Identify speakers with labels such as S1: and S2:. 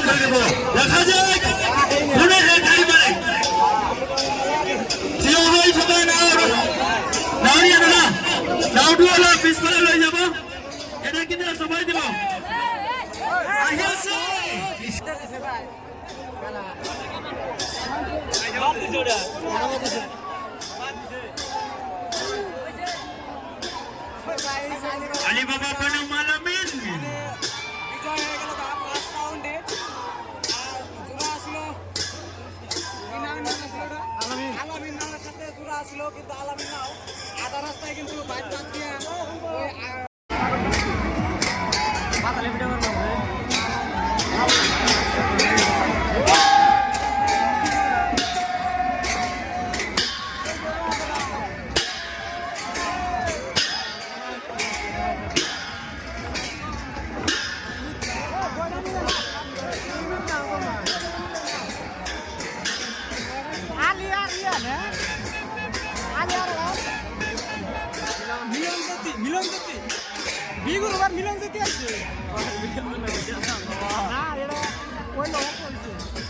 S1: করে দেবো দেখা যায় মনে এটাই পারে সবাই সবাই নাওড়িয়া না নাওডু হলো পিছনে লই যাব এটা কিন্তু সবাই দিব আহিছে আলী বাবা কোন মালামিন বিজয় হয়ে গেল ফার্স্ট রাউন্ডে জোড়া আসলো আলামিন নামের সাথে জোড়া আসলো কিন্তু আলামিন নাও আধা রাস্তায় কিন্তু বাইক বাদ দিয়ে মাথালে ভিডিও করব মিলন জ্যোতি বিগুর মিলন জ্যোতি আছে না এটা ওই লোক